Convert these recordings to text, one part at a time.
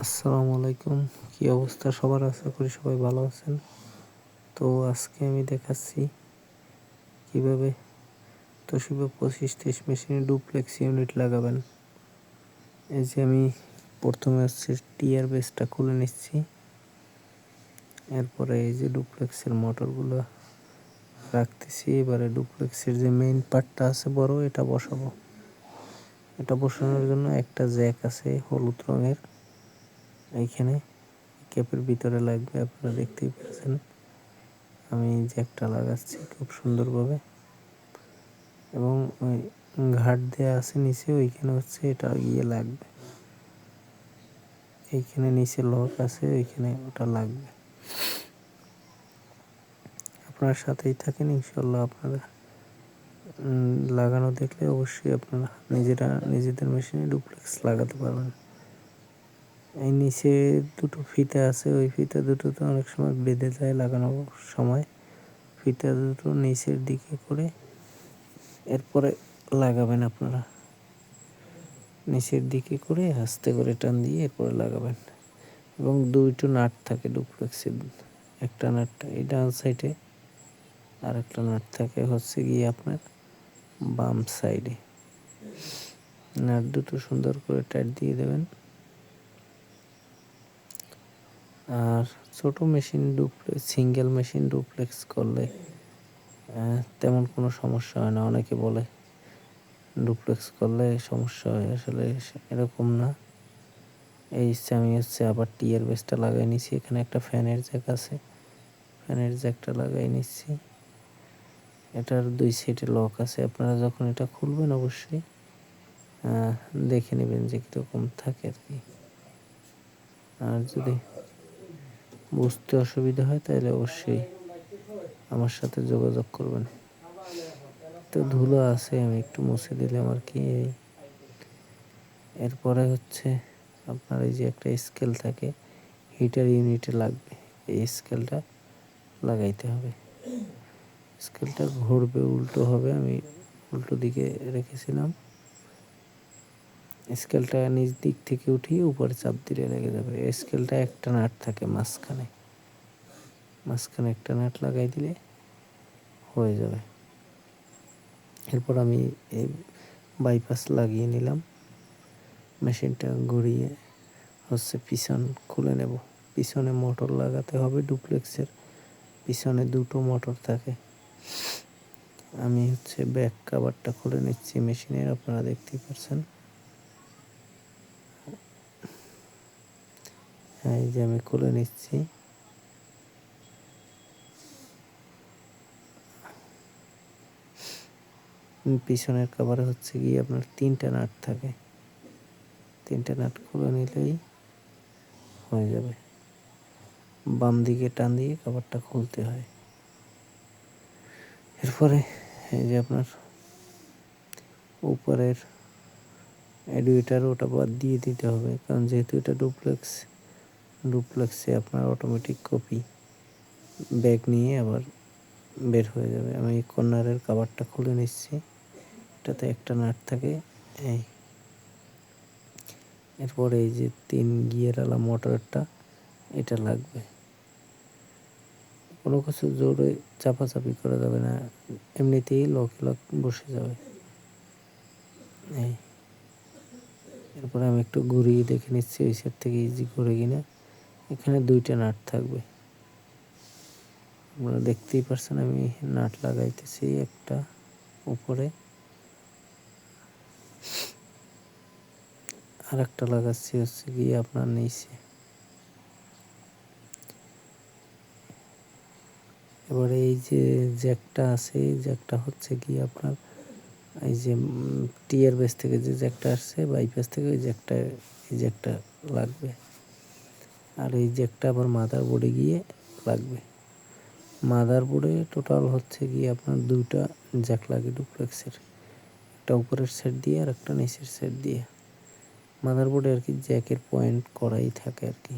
আসসালামু আলাইকুম। কি অবস্থা সবার? আশা করি সবাই ভালো আছেন। তো আজকে আমি দেখাচ্ছি কিভাবে তোশিবা 2530 মেশিনে ডুপ্লেক্স ইউনিট লাগাবেন। এই যে আমি প্রথমে টিয়ার বেসটা খুলে নিচ্ছি। এরপরে এই যে ডুপ্লেক্সের মোটরগুলো রাখতেছি। এবারে ডুপ্লেক্সের যে মেইন পার্টটা আছে বড়, এটা বসাবো। এটা বসানোর জন্য একটা জ্যাক আছে হলুদ রঙের, এইখানে ক্যাপের ভিতরে লাগবে। আপনারা দেখতেই পাচ্ছেন আমি জ্যাকটা লাগাচ্ছি খুব সুন্দরভাবে, এবং ওই ঘাট দেওয়া আছে নিচে, ওইখানে হচ্ছে এটা গিয়ে লাগবে। এইখানে নিচে লক আছে, ওইখানে ওটা লাগবে। আপনার সাথেই থাকেন, ইনশাল্লাহ আপনারা লাগানো দেখলে অবশ্যই আপনারা নিজেদের মেশিনে ডুপ্লেক্স লাগাতে পারবেন। এই নিচে দুটো ফিতা আছে, ওই ফিতা দুটো তো অনেক সময় বেঁধে যায় লাগানোর সময়। ফিতা দুটো নিচের দিকে করে এরপরে লাগাবেন। আপনারা নিচের দিকে করে আস্তে করে টান দিয়ে এরপরে লাগাবেন। এবং দুইটো নাট থাকে ডুপ্লেক্সের, একটা নাট এই ডান সাইডে, আর একটা নাট থাকে হচ্ছে গিয়ে আপনার বাম সাইডে। নাট দুটো সুন্দর করে টাইট দিয়ে দেবেন। আর ছোটো মেশিন সিঙ্গেল মেশিন ডুপ্লেক্স করলে তেমন কোনো সমস্যা হয় না। অনেকে বলে ডুপ্লেক্স করলে সমস্যা হয়, আসলে এরকম না। এই আমি আবার টিয়ার বেসটা লাগাই নিচ্ছি। এখানে একটা ফ্যানের জ্যাক আছে, ফ্যানের জ্যাকটা লাগাই নিচ্ছি। এটার দুই সাইডে লক আছে। আপনারা যখন এটা খুলবেন অবশ্যই দেখে নেবেন যে কীরকম থাকে আর কি। আর যদি বুঝতে অসুবিধা হয় তাহলে অবশ্যই আমার সাথে যোগাযোগ করবেন। তো ধুলো আছে, আমি একটু মুছে দিলাম আর কি। এরপরে হচ্ছে আপনার এই যে একটা স্কেল থাকে, হিটার ইউনিটে লাগবে। এই স্কেলটা লাগাইতে হবে। স্কেলটা ঘুরবে, উল্টো হবে, আমি উল্টো দিকে রেখেছিলাম। স্কেলটা নিচ দিক থেকে উঠিয়ে উপরে চাপ দিলে লেগে যাবে। স্কেলটা একটা নাট থাকে মাঝখানে একটা নাট লাগাই দিলে হয়ে যাবে। এরপর আমি এই বাইপাস লাগিয়ে নিলাম। মেশিনটা ঘুরিয়ে হচ্ছে পিছন খুলে নেব। পিছনে মোটর লাগাতে হবে। ডুপ্লেক্সের পিছনে দুটো মোটর থাকে। আমি হচ্ছে ব্যাক কাভারটা খুলে নিচ্ছি মেশিনের, আপনারা দেখতেই পাচ্ছেন। এই যে আমি খুলে নিচ্ছি। পিছনের কাভারে হচ্ছে গিয়ে আপনার তিনটা নাট থাকে, তিনটা নাট খুলে নিলেই হয়ে যাবে। বাম দিকে টান দিয়ে কাভারটা খুলতে হয়। এরপরে এই যে আপনার উপরের অ্যাডুয়েটার, ওটা বাদ দিয়ে দিতে হবে, কারণ যেহেতু এটা ডুপ্লেক্সে আপনার অটোমেটিক কপি ব্যাগ নিয়ে আবার বের হয়ে যাবে। আমি কর্নারের কাভারটা খুলে নিচ্ছি। এটাতে একটা নাট থাকে। এরপরে এই যে 3 গিয়ারওয়ালা মোটরটা, এটা লাগবে। কোনো কিছু জোরে চাপাচাপি করা যাবে না, এমনিতেই লক বসে যাবে। এরপরে আমি একটু ঘুরিয়ে দেখে নিচ্ছি ওই সাইড থেকে ইজি করে কিনা। এখানে দুইটা নাট থাকবে, আপনারা দেখতেই পাচ্ছেন। আমি নাট লাগাইতেছি একটা উপরে, আর একটা লাগাচ্ছি হচ্ছে গিয়ে আপনার নিচে। এবারে এই যে জ্যাকটা আছে, এই জ্যাকটা হচ্ছে গিয়ে আপনার এই যে টিয়ার বেস থেকে যে জ্যাকটা আসছে, বাইপাস থেকে ওই জ্যাকটা লাগবে। আর এই জ্যাকটা আবার মাদার বোর্ডে গিয়ে লাগবে। মাদার বোর্ডে টোটাল হচ্ছে গিয়ে আপনার দুইটা জ্যাক লাগে ডুপ্লেক্সের, একটা উপরের সেট দিয়ে আর একটা নিচের সেট দিয়ে। মাদার বোর্ডে আর কি জ্যাকের পয়েন্ট করাই থাকে আর কি।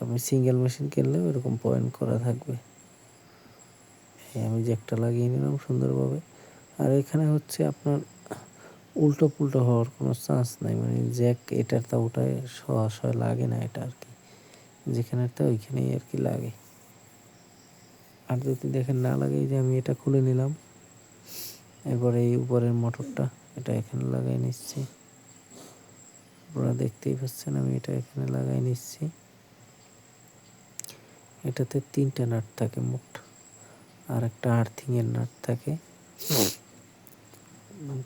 আপনি সিঙ্গেল মেশিন কিনলেও এরকম পয়েন্ট করা থাকবে। আমি জ্যাকটা লাগিয়ে নিলাম সুন্দরভাবে। আর এখানে হচ্ছে আপনার উল্টো পুল্টো হওয়ার কোনো চান্স নাই, মানে জ্যাক এটার তা ওটায় সহসায় লাগে না এটা আর কি, যেখানের তা ওইখানেই আর কি লাগে। আর যদি দেখেন না লাগে, এই যে আমি এটা খুলে নিলাম, এরপরে এই উপরের মোটরটা এটা এখানে লাগাই নিচ্ছি। আপনারা দেখতেই পাচ্ছেন আমি এটা এখানে লাগাই নিচ্ছি। এটাতে 3টা নাট থাকে মোট, আর একটা আর্থিংয়ের নাট থাকে।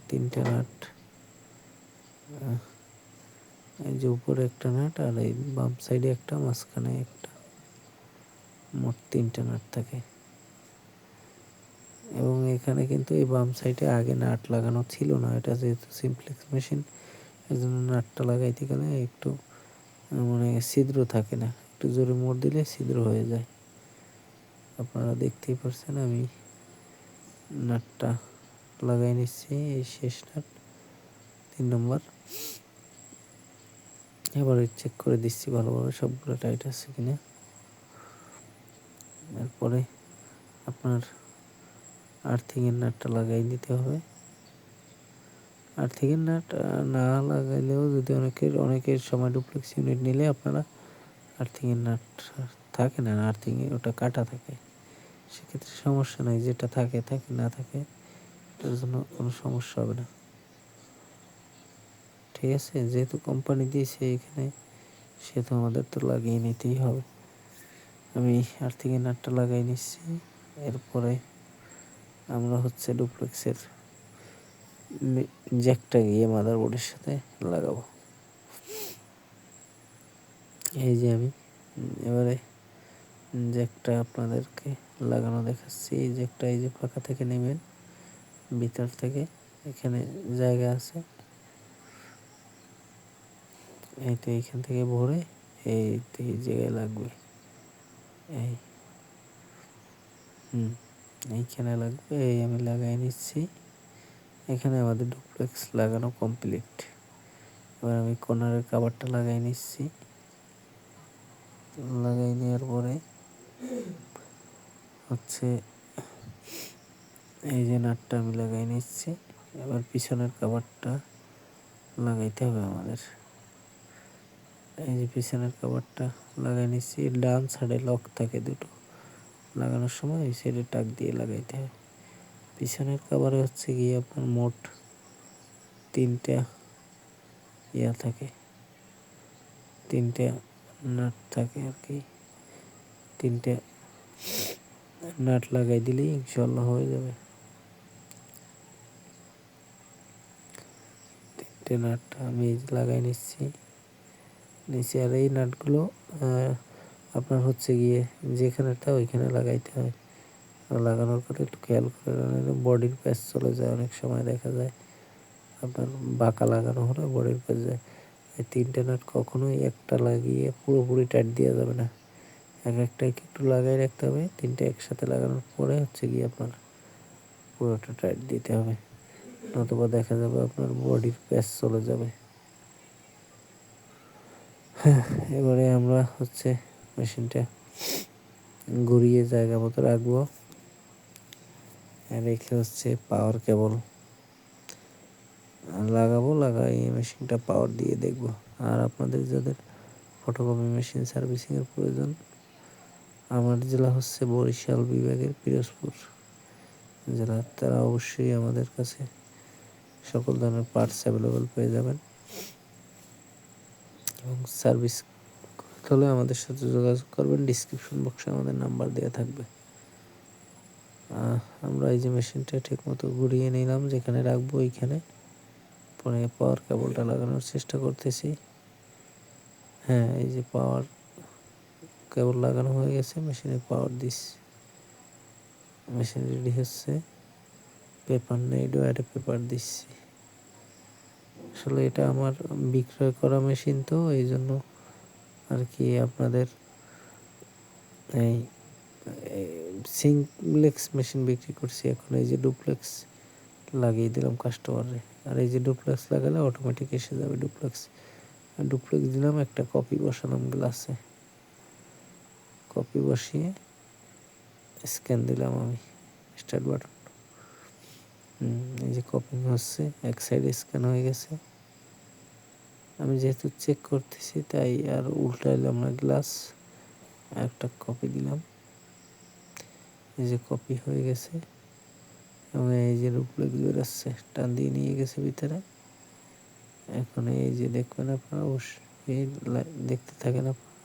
3টে নাট, এই যে উপরে একটা নাট আর এই বাম সাইডে একটা, মাঝখানে একটা, মোট 3টে নাট থাকে। এবং এখানে কিন্তু এই বাম সাইডে আগে নাট লাগানো ছিল না, এটা যেহেতু সিমপ্লেক্স মেশিন, এই জন্য নাটটা লাগাইতে গেলে একটু মানে ছিদ্র থাকে না, একটু জোরে মোড় দিলে ছিদ্র হয়ে যায়। আপনারা দেখতেই পাচ্ছেন আমি নাটটা লাগাই নিচ্ছি, এই শেষ নাট 3 নম্বর। এবার চেক করে দিচ্ছি ভালোভাবে সবগুলো টাইট আছে কিনা। এরপরে আপনার আর্থিংয়ের নাটটা লাগাই দিতে হবে। আর্থিংয়ের নাট না লাগাইলেও, যদি অনেকের সময় ডুপ্লেক্স ইউনিট নিলে আপনারা আর্থিংয়ের নাট থাকে না, আর্থিংয়ে ওটা কাটা থাকে, সেক্ষেত্রে সমস্যা নাই, যেটা থাকে থাকে, না থাকে এটার জন্য কোনো সমস্যা হবে না। ঠিক আছে, যেহেতু কোম্পানি দিয়েছে এখানে, সেহেতু আমাদের তো লাগিয়ে নিতেই হবে। আমি আর্থিংয়ের নাটটা লাগাই নিচ্ছি। এরপরে আমরা হচ্ছে ডুপ্লেক্সের জ্যাকটা গিয়ে মাদারবোর্ডের সাথে লাগাবো। এই যে আমি এবারে জ্যাকটা আপনাদেরকে লাগানো দেখাচ্ছি। এই জ্যাকটা এই যে ফাঁকা থেকে নেবেন, ভিতর থেকে এখানে জায়গা আছে, এই তো এইখান থেকে ভরে এই তো এই জায়গায় লাগবে, এই এইখানে লাগবে। এই আমি লাগাই নিচ্ছি। এখানে আমাদের ডুপ্লেক্স লাগানো কমপ্লিট। এবার আমি কর্নারের কাভারটা লাগাই নিচ্ছি। লাগাই নেওয়ার পরে হচ্ছে এই যে নাটটা আমি লাগাই নিচ্ছি। এবার পিছনের কাভারটা লাগাইতে হবে আমাদের। এই যে পিছনের কাভারটা লাগাই নিচ্ছি। ডান সাইডে লক থাকে দুটো, লাগানোর সময় ওই সাইডে টাক দিয়ে লাগাইতে হয়। পিছনের কাভারে হচ্ছে গিয়ে আপনার মোট 3টা ইয়া থাকে, 3টে নাট থাকে আর কি। 3টে নাট লাগাই দিলেই ইনশাল্লাহ হয়ে যাবে। 3টে নাট আমি লাগাই নিচ্ছি নিচে। আর এই নাটগুলো আপনার হচ্ছে গিয়ে যেখানেটা ওইখানে লাগাইতে হয়। লাগানোর পরে একটু খেয়াল করে, বডির প্যাচ চলে যায়, অনেক সময় দেখা যায় আপনার বাঁকা লাগানো হলে বডির প্যাচ যায়। এই 3টে নাট কখনোই একটা লাগিয়ে পুরোপুরি টাইট দেওয়া যাবে না, একটা একটু লাগাই রাখতে হবে। 3টে একসাথে লাগানোর পরে হচ্ছে গিয়ে আপনার পুরোটা টাইট দিতে হবে, নতুবা দেখা যাবে আপনার বডির প্যাচ চলে যাবে। এবারে আমরা হচ্ছে মেশিনটা ঘুরিয়ে জায়গা মতো রাখবো, রেখে হচ্ছে পাওয়ার কেবল লাগাবো। লাগাই মেশিনটা পাওয়ার দিয়ে দেখবো। আর আপনাদের যাদের ফটোকপি মেশিন সার্ভিসিংয়ের প্রয়োজন, আমার জেলা হচ্ছে বরিশাল বিভাগের পিরোজপুর জেলা, তারা অবশ্যই আমাদের কাছে সকল ধরনের পার্টস অ্যাভেলেবল পেয়ে যাবেন। এবং সার্ভিস হলে আমাদের সাথে যোগাযোগ করবেন, ডিসক্রিপশন বক্সে আমাদের নাম্বার দেওয়া থাকবে। আমরা এই যে মেশিনটা ঠিক মতো ঘুরিয়ে নিলাম, যেখানে রাখবো ওইখানে। পরে পাওয়ার কেবলটা লাগানোর চেষ্টা করতেছি। হ্যাঁ, এই যে পাওয়ার কেবল লাগানো হয়ে গেছে, মেশিনে পাওয়ার দিচ্ছি। মেশিন রেডি হচ্ছে, পেপার নেই, ডয়ারে পেপার দিচ্ছি। আসলে এটা আমার বিক্রয় করা মেশিন, তো এই জন্য আর কি আপনাদের এই সিমপ্লেক্স মেশিন বিক্রি করছি। এখন এই যে ডুপ্লেক্স লাগিয়ে দিলাম কাস্টমারে। আর এই যে ডুপ্লেক্স লাগালে অটোমেটিক এসে যাবে ডুপ্লেক্স। ডুপ্লেক্স দিলাম, একটা কপি বসালাম গ্লাসে, কপি বসিয়ে স্ক্যান দিলাম আমি, স্টার্ট বাটন। এই যে কপিং হচ্ছে, এক সাইডে স্ক্যান হয়ে গেছে। আমি যেহেতু চেক করতেছি তাই আর উল্টাইলাম না গ্লাস, একটা কপি দিলাম। এই যে কপি হয়ে গেছে এবং এই যে রুপলেক্স বেরোচ্ছে, টান দিয়ে নিয়ে গেছে ভিতরে। এখন এই যে দেখবেন আপনারা অবশ্যই দেখতে থাকেন আপনারা,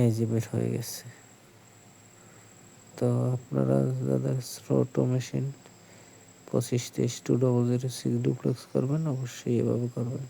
এই যে বের হয়ে গেছে। তো আপনারা যাদের ছোটো মেশিন 2523-2006 ডুপ্লেক্স করবেন অবশ্যই এভাবে করবেন।